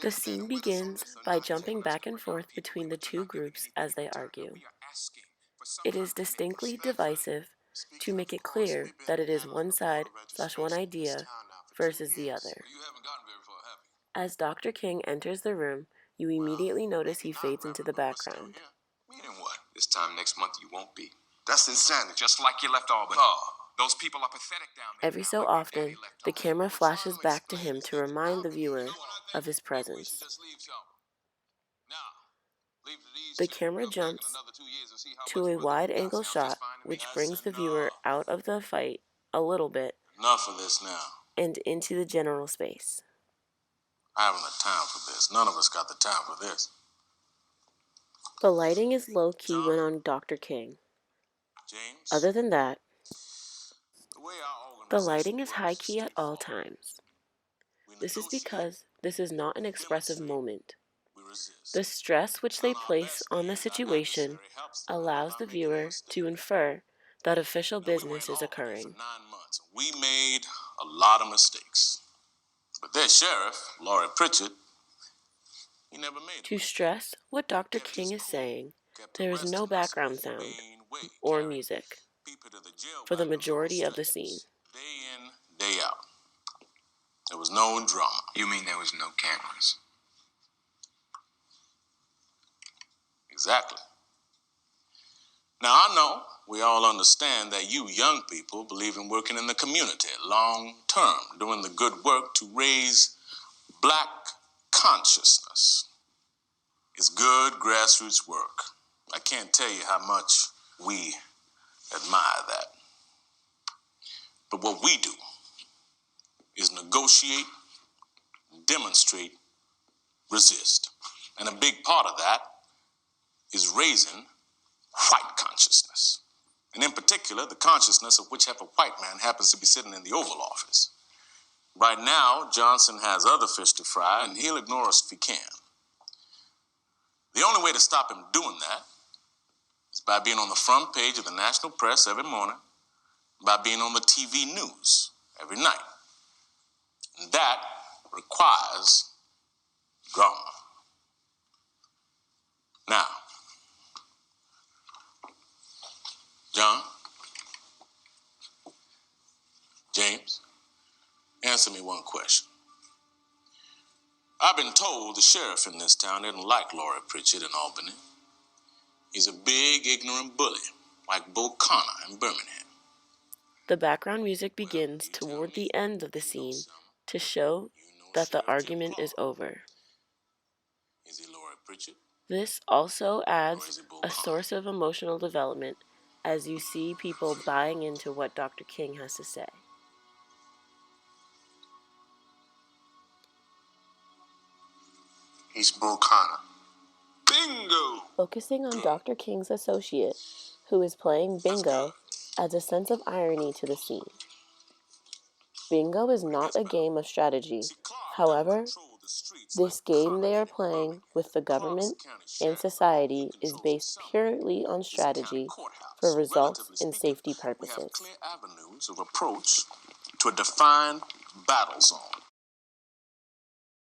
The scene begins by jumping back and forth between the two groups as they argue. It is distinctly divisive to make it clear that it is one side / one idea versus the other. As Dr. King enters the room, you immediately notice he fades into the background. Meaning what? This time next month you won't be. That's insanity. Just like you left Albany. Oh. Those people are pathetic down there. Every so often, the camera flashes back to him to remind the viewer of his presence. The camera jumps to a wide-angle shot, which brings the viewer out of the fight a little bit. Enough of this now. And into the general space. I haven't the time for this. None of us got the time for this. The lighting is low-key when on Dr. King. James, Other than that, the lighting is high-key at all times. This is because this is not an expressive moment. The stress which they place on the situation allows the viewer to infer that official business is occurring. We made a lot of mistakes. But their sheriff, Laurie Pritchett, he never made To stress what Dr. King is saying, there is no background sound or music for the majority of the scene. Day in, day out. There was no drama. You mean there was no cameras? Exactly. Now, I know we all understand that you young people believe in working in the community long term, doing the good work to raise black consciousness. It's good grassroots work. I can't tell you how much we admire that. But what we do is negotiate, demonstrate, resist. And a big part of that is raising white consciousness. And in particular, the consciousness of whichever white man happens to be sitting in the Oval Office. Right now, Johnson has other fish to fry, and he'll ignore us if he can. The only way to stop him doing that is by being on the front page of the national press every morning, by being on the TV news every night. And that requires drama. Now, John, James, answer me one question. I've been told the sheriff in this town didn't like Laurie Pritchett in Albany. He's a big, ignorant bully, like Bull Connor in Birmingham. The background music begins toward the end of the scene to show that the argument is over. Is he Laurie Pritchett? This also adds a source of emotional development as you see people buying into what Dr. King has to say. He's Bull Connor. Bingo! Focusing on Dr. King's associate, who is playing bingo, adds a sense of irony to the scene. Bingo is not a game of strategy. However, this game they are playing with the government and society is based purely on strategy for results and safety purposes. Clear avenues of approach to a defined battle zone.